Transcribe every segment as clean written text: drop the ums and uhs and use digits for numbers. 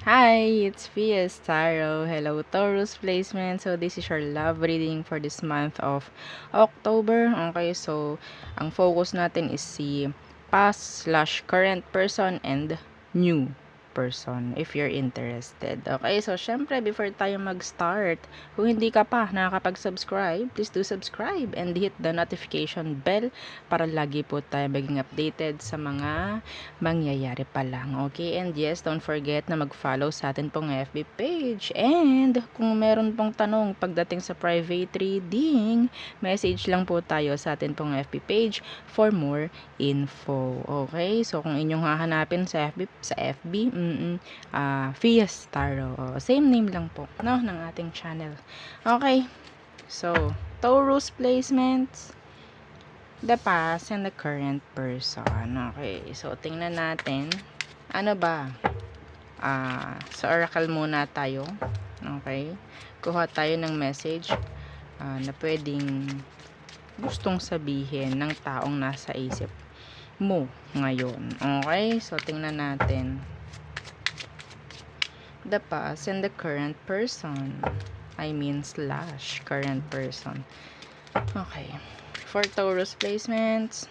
Hi, it's Fias Tarot. Hello, Taurus placement. So, this is your love reading for this month of October. Okay, so, ang focus natin is si past/current person and new person if you're interested. Okay, so syempre before tayo mag-start, kung hindi ka pa nakakapag-subscribe, please do subscribe and hit the notification bell para lagi po tayo maging updated sa mga mangyayari pa lang. Okay, and yes, don't forget na mag-follow sa atin pong FB page. And kung meron pong tanong pagdating sa private reading, message lang po tayo sa atin pong FB page for more info. Okay? So, kung inyong hahanapin sa FB, Fias Tarot. Same name lang po, no, ng ating channel. Okay. So, Taurus placements, the past and the current person. Okay. So, tingnan natin. Ano ba? Sa Oracle muna tayo. Okay. Kuha tayo ng message na pwedeng gustong sabihin ng taong nasa isip mo ngayon. Okay? So, tingnan natin. The past and the current person. I mean / current person. Okay. For Taurus placements.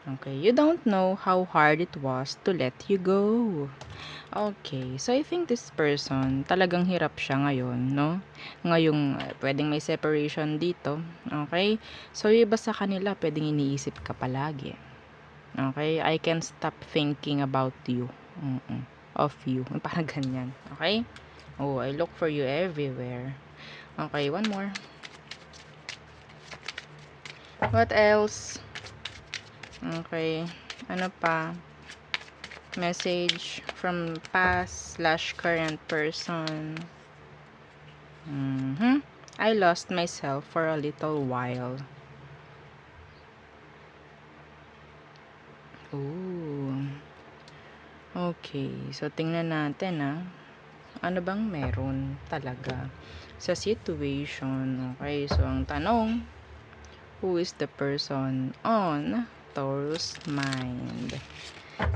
Okay. You don't know how hard it was to let you go. Okay. So, I think this person, talagang hirap siya ngayon, no? Ngayong, pwedeng may separation dito. Okay? So, yung iba sa kanila, pwedeng iniisip ka palagi. Okay? I can't stop thinking about you. Of you. Parang ganyan. Okay? Oh, I look for you everywhere. Okay, one more. What else? Okay. Ano pa? Message from past/current person. I lost myself for a little while. Ooh. Okay. So, tingnan natin ano bang meron talaga sa situation. Okay, so ang tanong, who is the person on Taurus mind?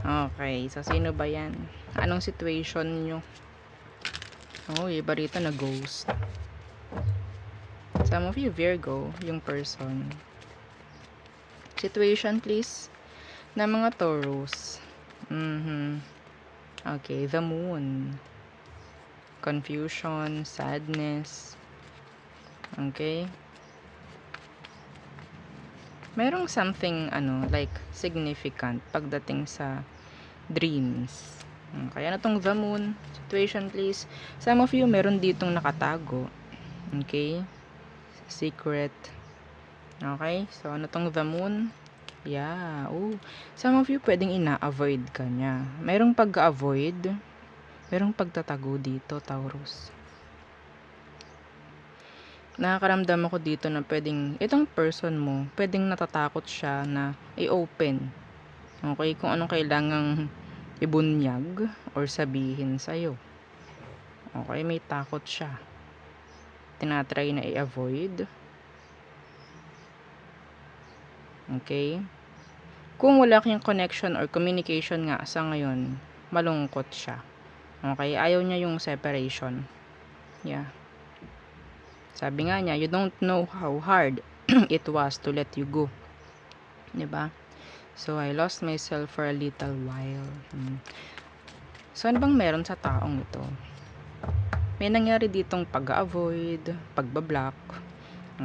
Okay, so sino ba yan? Anong situation nyo? Oh, iba rito na ghost. Some of you Virgo, yung person. Situation please na mga Taurus. Okay, the moon. Confusion, sadness. Okay. Merong something like significant pagdating sa dreams. Okay, ano tong the moon? Situation please. Some of you meron ditong nakatago. Okay? Secret. Okay? So ano tong the moon? Yeah. Oh, some of you pwedeng ina-avoid ka niya. Merong pag-avoid, merong pagtatago dito, Taurus. Nakakaramdam ako dito na pwedeng, itong person mo, pwedeng natatakot siya na i-open. Okay, kung anong kailangang ibunyag or sabihin sa'yo. Okay, may takot siya. Tinatry na i-avoid. Okay. Kung wala kayong connection or communication nga sa ngayon, malungkot siya. Okay, ayaw niya yung separation. Yeah. Sabi nga niya, you don't know how hard it was to let you go. Diba? So, I lost myself for a little while. So, ano bang meron sa taong ito? May nangyari ditong pag-avoid, pagbablock.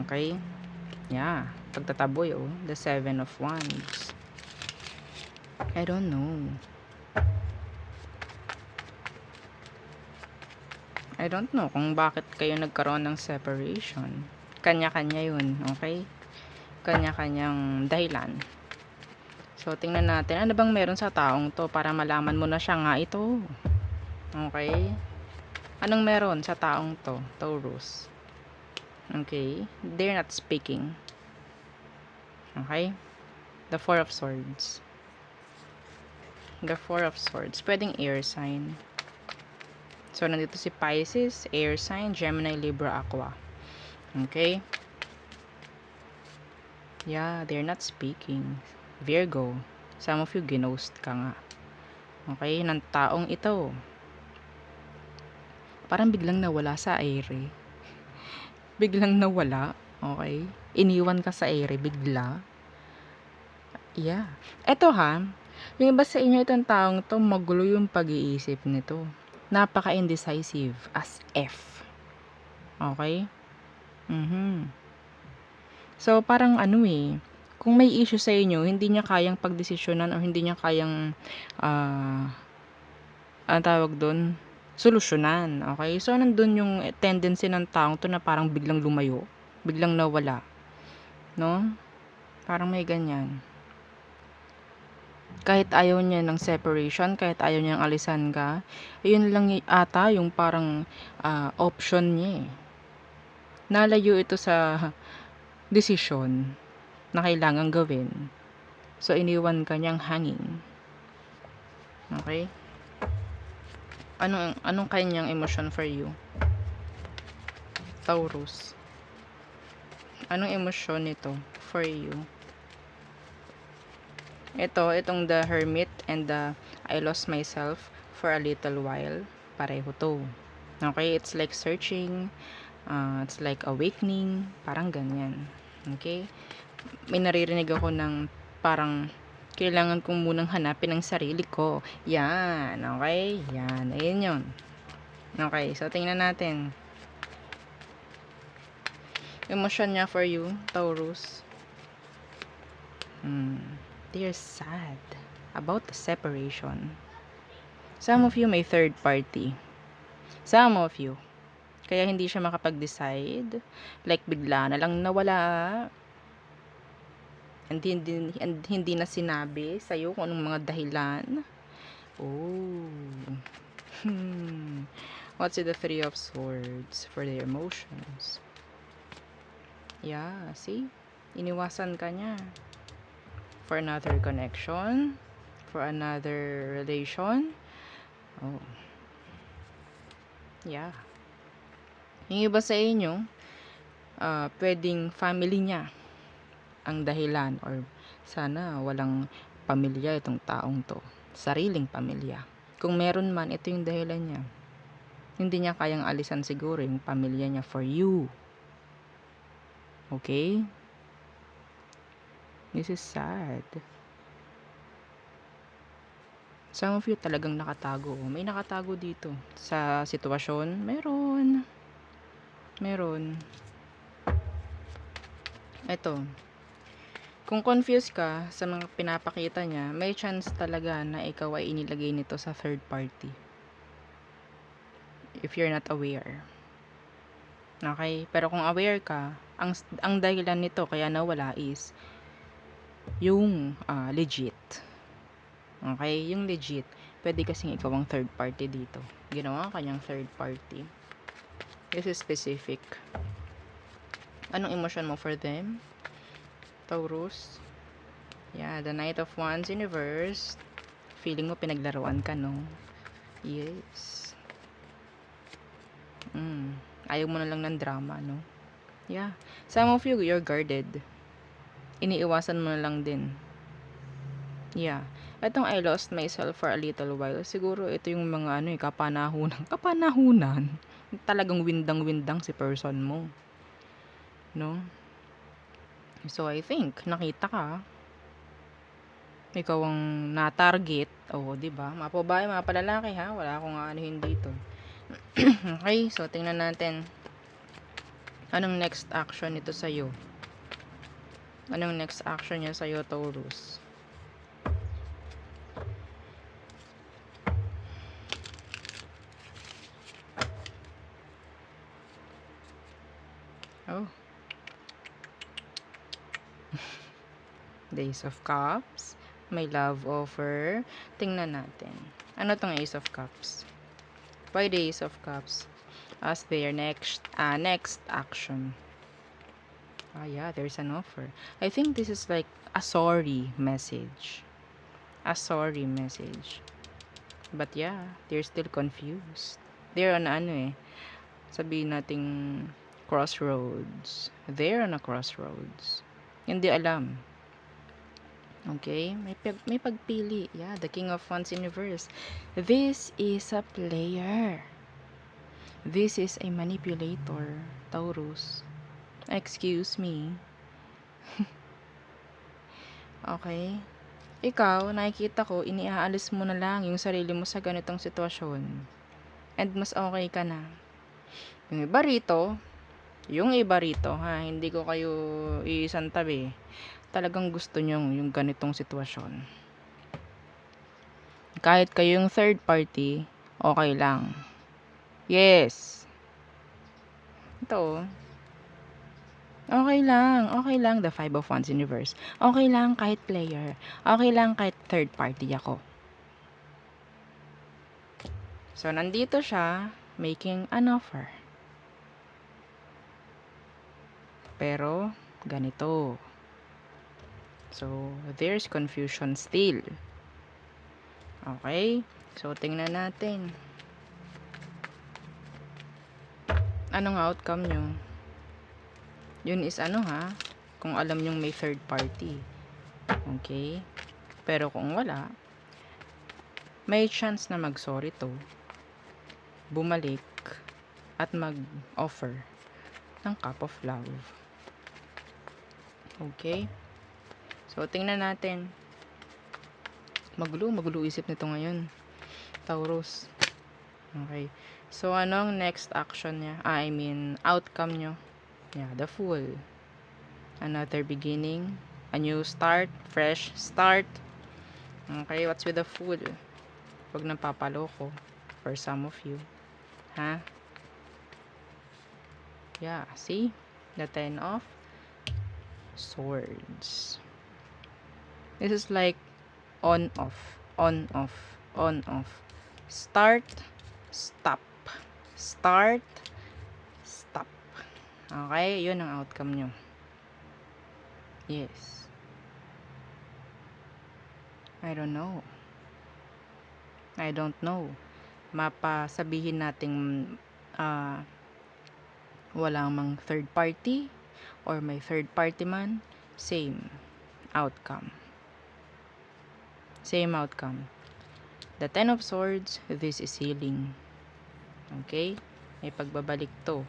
Okay? Yeah. Pagtataboy, the 7 of Wands. I don't know. I don't know kung bakit kayo nagkaroon ng separation. Kanya-kanya yun, okay? Kanya-kanyang dahilan. So, tingnan natin, ano bang meron sa taong to para malaman mo na siya nga ito. Okay? Anong meron sa taong to, Taurus? Okay? They're not speaking. Okay? The 4 of Swords. The 4 of Swords. Pwedeng air sign. So, nandito si Pisces, air sign, Gemini, Libra, Aqua. Okay? Yeah, they're not speaking. Virgo, some of you ginost ka nga. Okay, ng taong ito. Parang biglang nawala sa ere. Biglang nawala, okay? Iniwan ka sa ere bigla. Yeah. Eto ha, yung iba sa inyo itong taong 'to magulo yung pag-iisip nito. Napaka-indecisive as F, okay. So, parang ano, kung may issue sa inyo hindi niya kayang pagdesisyonan or hindi niya kayang, ah, anong tawag dun, solusyonan, okay. So, nandun yung tendency ng taong 'to na parang biglang lumayo, biglang nawala, 'no? Parang may ganyan. Kahit ayaw niya ng separation, kahit ayaw niyang alisan ka, yun lang ata yung parang, option niya, Nalayo ito sa desisyon na kailangang gawin. So, iniwan ka niyang hanging. Okay? Anong kanyang emosyon for you? Taurus. Anong emosyon nito for you? Itong the Hermit and the I lost myself for a little while. Pareho to. Okay? It's like searching. It's like awakening. Parang ganyan. Okay? May naririnig ako ng parang kailangan kong munang hanapin ang sarili ko. Yan. Okay? Yan. Ayun yun. Okay. So, tingnan natin. Emosyon niya for you, Taurus. They're sad about the separation. Some of you may third party. Some of you. Kaya hindi siya makapag-decide. Like, bigla na lang nawala. And hindi na sinabi sa'yo kung anong mga dahilan. Oh. What's the Three of Swords for their emotions? Yeah, see? Iniwasan ka niya. For another connection. For another relation. Oh. Yeah. Yung iba sa inyo, pwedeng family niya ang dahilan or sana walang pamilya itong taong to. Sariling pamilya. Kung meron man, ito yung dahilan niya. Hindi niya kayang alisan siguro yung pamilya niya for you. Okay? This is sad. Some of you talagang nakatago. May nakatago dito. Sa sitwasyon, meron. Ito. Kung confused ka sa mga pinapakita niya, may chance talaga na ikaw ay inilagay nito sa third party. If you're not aware. Okay? Pero kung aware ka, ang dahilan nito kaya nawala is yung legit. Okay? Yung legit. Pwede kasing ikaw ang third party dito. Ginawa kanyang third party. This is specific. Anong emotion mo for them? Taurus. Yeah, the Knight of Wands in reverse. Feeling mo pinaglaruan ka, no? Yes. Ayaw mo na lang ng drama, no? Yeah. Some of you, you're guarded. Iniiwasan mo na lang din. Yeah. Etong I lost myself for a little while. Siguro ito yung mga kapanahunan. Talagang windang-windang si person mo. No? So, I think, nakita ka. Ikaw ang na-target. Oo, diba? Mga babae, mga palalaki, ha? Wala akong anuhin dito. Okay, so, tingnan natin. Anong next action nito sa'yo? Anong next action niya sa'yo, Taurus? Oh. The Ace of Cups. May love offer. Tingnan natin. Ano tong Ace of Cups? Why the Ace of Cups? As their next action. Yeah, there's an offer. I think this is like a sorry message. A sorry message. But yeah, they're still confused. They're on sabihin nating crossroads. They're on a crossroads. Hindi alam Okay? May pagpili. Yeah, the King of Wands universe. This is a player. This is a manipulator, Taurus. Excuse me. Okay? Ikaw, nakikita ko, iniaalis mo na lang yung sarili mo sa ganitong sitwasyon. And mas okay ka na. Yung iba rito, ha, hindi ko kayo iisang tabi. Talagang gusto nyo yung ganitong sitwasyon. Kahit kayo yung third party, okay lang. Yes. Ito, okay lang, the Five of Wands universe. Okay lang kahit player. Okay lang kahit third party ako. So, nandito siya, making an offer. Pero, ganito. So, there's confusion still. Okay? So, tingnan natin. Anong outcome nyo? Yun is kung alam nyong may third party. Okay? Pero kung wala, may chance na mag-sorry to, bumalik, at mag-offer ng cup of love. Okay? So, tingnan natin. Magulo isip nito ngayon. Taurus. Okay. So, anong next action niya? Outcome nyo. Yeah, the Fool. Another beginning. A new start. Fresh start. Okay, what's with the Fool? Huwag nang papaloko for some of you. Ha? Yeah, see? The Ten of Swords. This is like on off, on off, on off. Start, stop. Start, stop. Okay, yun ang outcome nyo. Yes. I don't know. Mapasabihin nating walang mang third party or may third party man, same outcome. Same outcome. The Ten of Swords, this is healing. Okay? May pagbabalik to.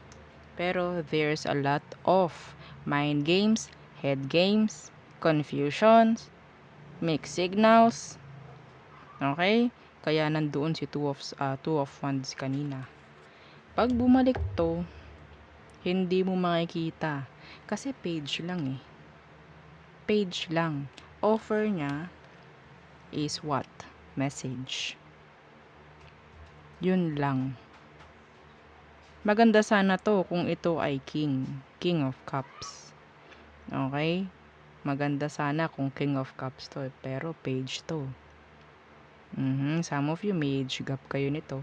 Pero there's a lot of mind games, head games, confusions, mixed signals. Okay? Kaya nandoon si two of Wands kanina. Pag bumalik to, hindi mo makikita. Kasi page lang eh. Page lang. Offer niya is what? Message. Yun lang. Maganda sana to kung ito ay King of Cups. Okay? Maganda sana kung King of Cups to. Pero page to. Some of you may age gap kayo nito.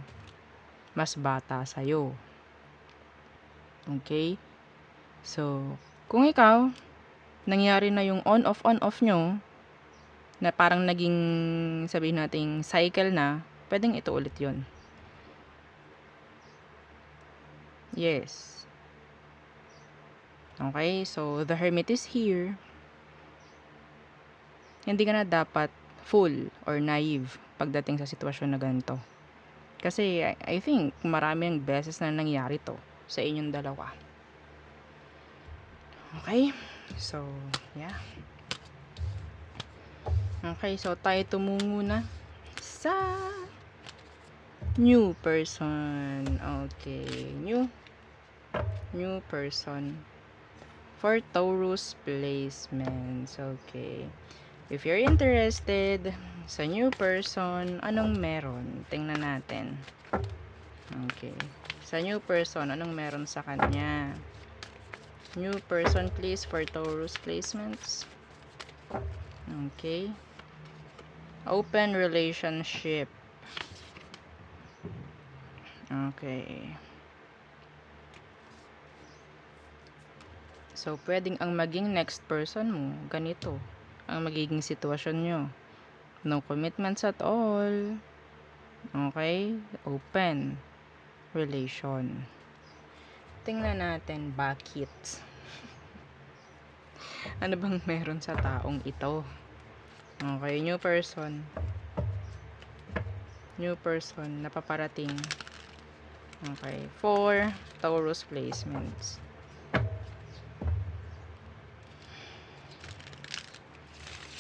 Mas bata sa'yo. Okay? So, kung ikaw, nangyari na yung on-off nyo, na parang naging, sabihin natin, cycle na, pwedeng ito ulit yun. Yes. Okay, so the Hermit is here. Hindi ka na dapat fool or naive pagdating sa sitwasyon na ganito. Kasi I think maraming beses na nangyari to sa inyong dalawa. Okay? So, yeah. Okay, so tayo tumungo na sa new person. Okay, new person for Taurus placements. Okay. If you're interested sa new person, anong meron? Tingnan natin. Okay. Sa new person, anong meron sa kanya? New person please for Taurus placements. Okay. Open relationship. Okay. So, pwedeng ang maging next person mo, ganito. Ang magiging sitwasyon nyo. No commitments at all. Okay? Open relation. Tingnan natin bakit. Ano bang meron sa taong ito? Okay, new person. New person na paparating. Okay, 4 Taurus placements.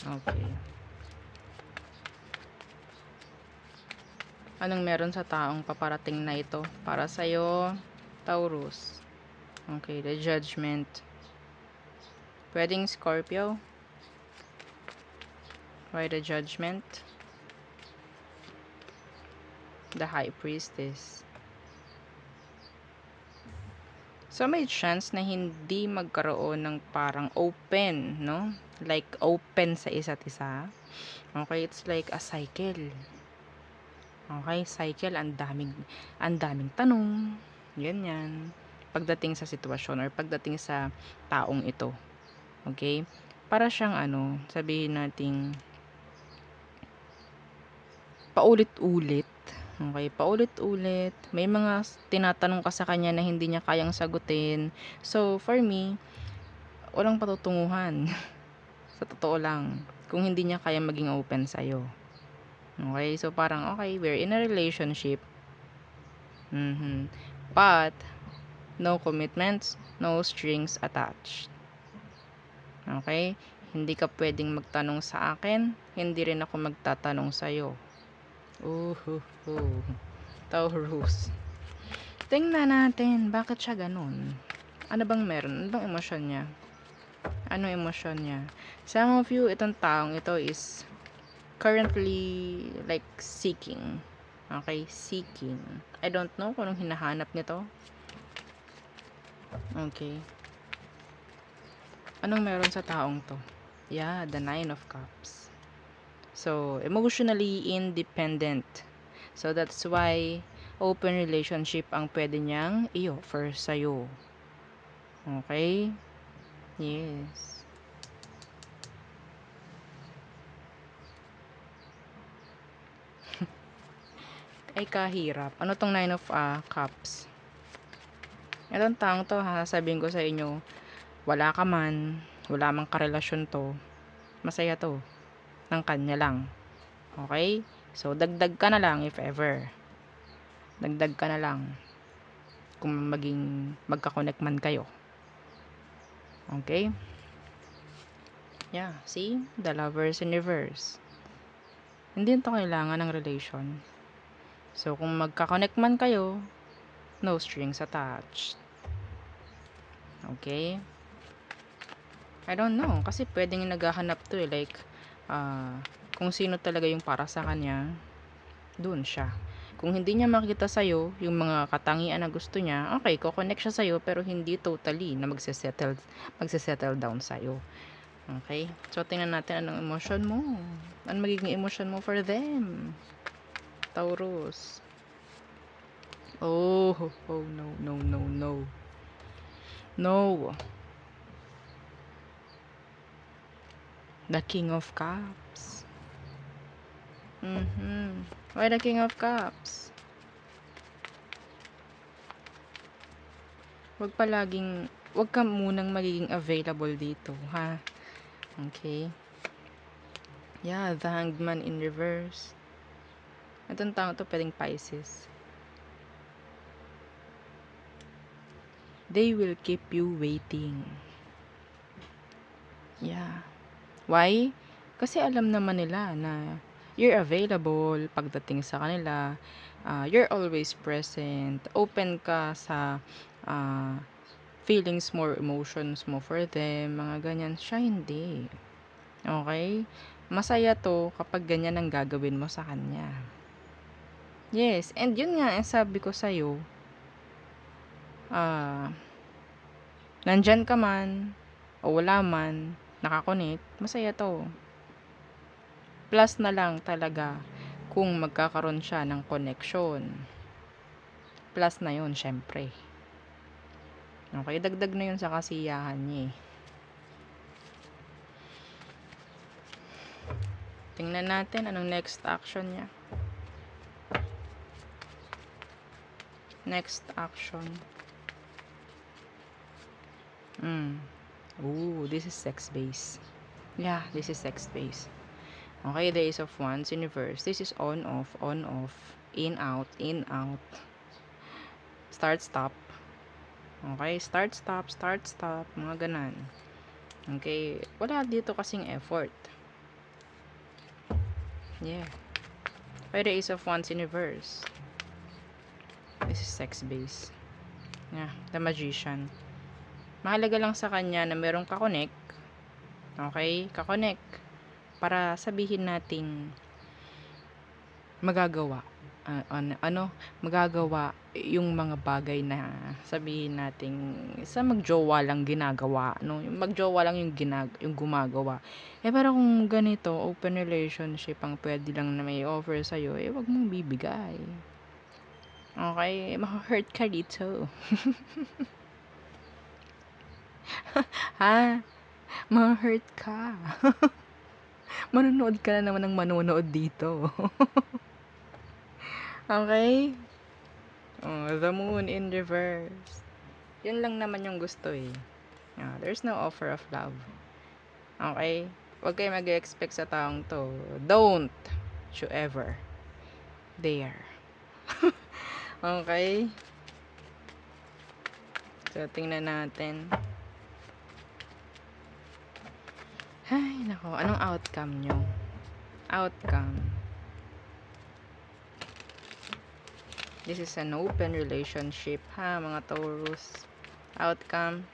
Okay. Anong meron sa taong paparating na ito para sa'yo, Taurus? Okay, the Judgment. Pwedeng Scorpio. Why the Judgment? The High Priestess. So, may chance na hindi magkaroon ng parang open, no? Like, open sa isa't isa. Okay, it's like a cycle. Okay, cycle, ang daming tanong. Ganyan. Pagdating sa sitwasyon or pagdating sa taong ito. Okay? Para siyang sabihin nating paulit-ulit. Okay, paulit-ulit. May mga tinatanong ka sa kanya na hindi niya kayang sagutin. So, for me, walang patutunguhan. Sa totoo lang. Kung hindi niya kayang maging open sa'yo. Okay, so parang, okay, we're in a relationship. But, no commitments, no strings attached. Okay? Hindi ka pwedeng magtanong sa akin, hindi rin ako magtatanong sa'yo. Taurus. Tingnan natin, bakit siya ganun? Ano bang meron? Ano bang emosyon niya? Ano emosyon niya? Some of you, itong taong ito is currently like seeking. Okay? Seeking. I don't know kung anong hinahanap nito. Okay. Anong meron sa taong to? Yeah, the 9 of Cups. So, emotionally independent. So, that's why open relationship ang pwede niyang i-offer sa'yo. Okay? Yes. Ay, kahirap. Ano tong 9 of Cups? Itong taong to, sabihin ko sa inyo, wala ka man, wala mang karelasyon to, masaya to. Ng kanya lang. Okay? So, dagdag ka na lang if ever. Dagdag ka na lang. Kung magka-connect man kayo. Okay? Yeah, see? The Lovers in reverse. Hindi ito kailangan ng relation. So, kung magka-connect man kayo, no strings attached. Okay? I don't know. Kasi pwedeng naghahanap to like, kung sino talaga yung para sa kanya, dun siya. Kung hindi niya makita sa'yo, yung mga katangian na gusto niya, okay, ko-connect siya sa'yo, pero hindi totally na magsisettle down sa'yo. Okay? So, tingnan natin anong emotion mo. Ano magiging emotion mo for them? Taurus. Oh, no, no, no, no. No. The King of Cups. Why the King of Cups? Wag ka munang magiging available dito, ha? Okay? Yeah, the Hanged Man in reverse. Itong tao to pwedeng Pisces. They will keep you waiting. Yeah. Why? Kasi alam naman nila na you're available pagdating sa kanila. You're always present. Open ka sa feelings mo, emotions mo for them. Mga ganyan. Siya hindi. Okay? Masaya to kapag ganyan ang gagawin mo sa kanya. Yes. And yun nga, sabi ko sa'yo, nandyan ka man, o wala man, nakakonect, masaya to. Plus na lang talaga kung magkakaroon siya ng connection. Plus na yun, syempre. Okay, dagdag na yun sa kasiyahan niya eh. Tingnan natin anong next action niya. Next action. Ooh, this is sex base. Yeah, this is sex base. Okay, the Ace of Wands in reverse. This is on, off, in, out, start, stop. Okay, start, stop, mga ganan. Okay, wala dito kasing effort. Yeah. Okay, the Ace of Wands in reverse. This is sex base. Yeah, the Magician. Mahalaga lang sa kanya na merong kakonek. Okay, kakonek. Para sabihin nating magagawa. Magagawa yung mga bagay na sabihin nating sa magjowa lang ginagawa, no? Yung magjowa lang yung gumagawa. Pero kung ganito, open relationship ang pwede lang na may offer sa'yo, wag mong bibigay. Okay? Ma-hurt ka dito. Ha? Ma-hurt ka. Manonood ka na naman ng manonood dito. Okay? Oh, the moon in reverse. Yun lang naman yung gusto eh. There's no offer of love. Okay? Huwag kayo mag-expect sa taong to. Don't you ever dare. Okay? So, tingnan natin. Ay, nako. Anong outcome nyo? Outcome. This is an open relationship, ha, mga Taurus. Outcome.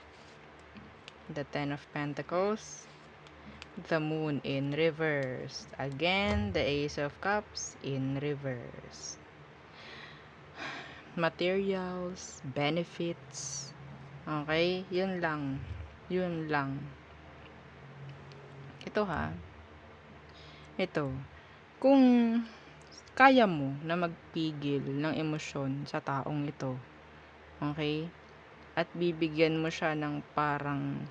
The Ten of Pentacles. The Moon in reverse. Again, the Ace of Cups in reverse. Materials, benefits. Okay? Yun lang. Yun lang. Ito ha. Ito. Kung kaya mo na magpigil ng emosyon sa taong ito. Okay? At bibigyan mo siya ng parang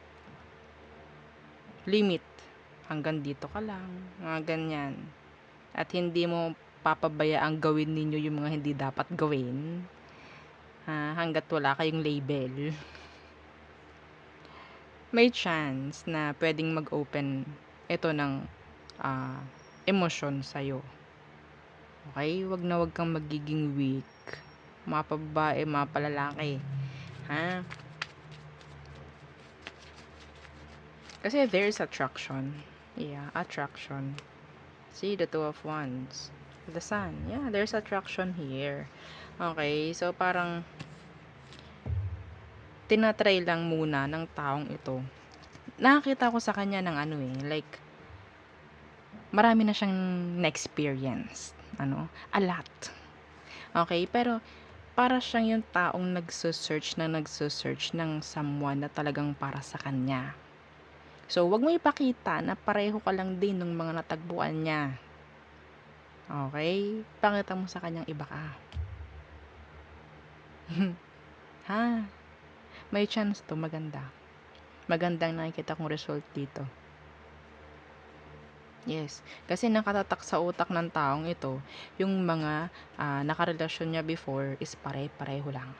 limit. Hanggang dito ka lang. Mga ganyan. At hindi mo papabayaang gawin ninyo yung mga hindi dapat gawin. Hanggat wala kayong label. May chance na pwedeng mag-open ito ng emosyon sa'yo. Okay? Wag kang magiging weak. Mga pababae, mga palalaki. Ha? Kasi there's attraction. Yeah, attraction. See, the Two of Wands. The Sun. Yeah, there's attraction here. Okay, so parang tinatry lang muna ng taong ito. Nakakita ko sa kanya ng like, marami na siyang na-experience. A lot. Okay, pero para siyang yung taong nagsusearch ng someone na talagang para sa kanya. So, wag mo ipakita na pareho ka lang din ng mga natagpuan niya. Okay? Pakita mo sa kanyang iba ka. Ha? May chance to, maganda. Magandang nakikita kong result dito. Yes. Kasi nakatatak sa utak ng taong ito, yung mga nakarelasyon niya before is pare-pareho lang.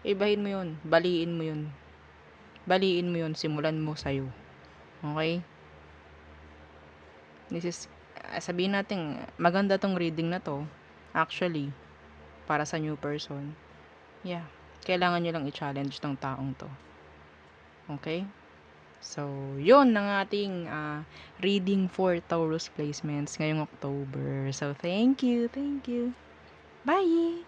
Ibahin mo yun. Baliin mo yun. Baliin mo yun. Simulan mo sa'yo. Okay? This is, sabihin natin, maganda tong reading na to. Actually, para sa new person. Yeah. Kailangan nyo lang i-challenge tong taong to. Okay? So, yun ang ating reading for Taurus placements ngayong October. So, thank you. Bye!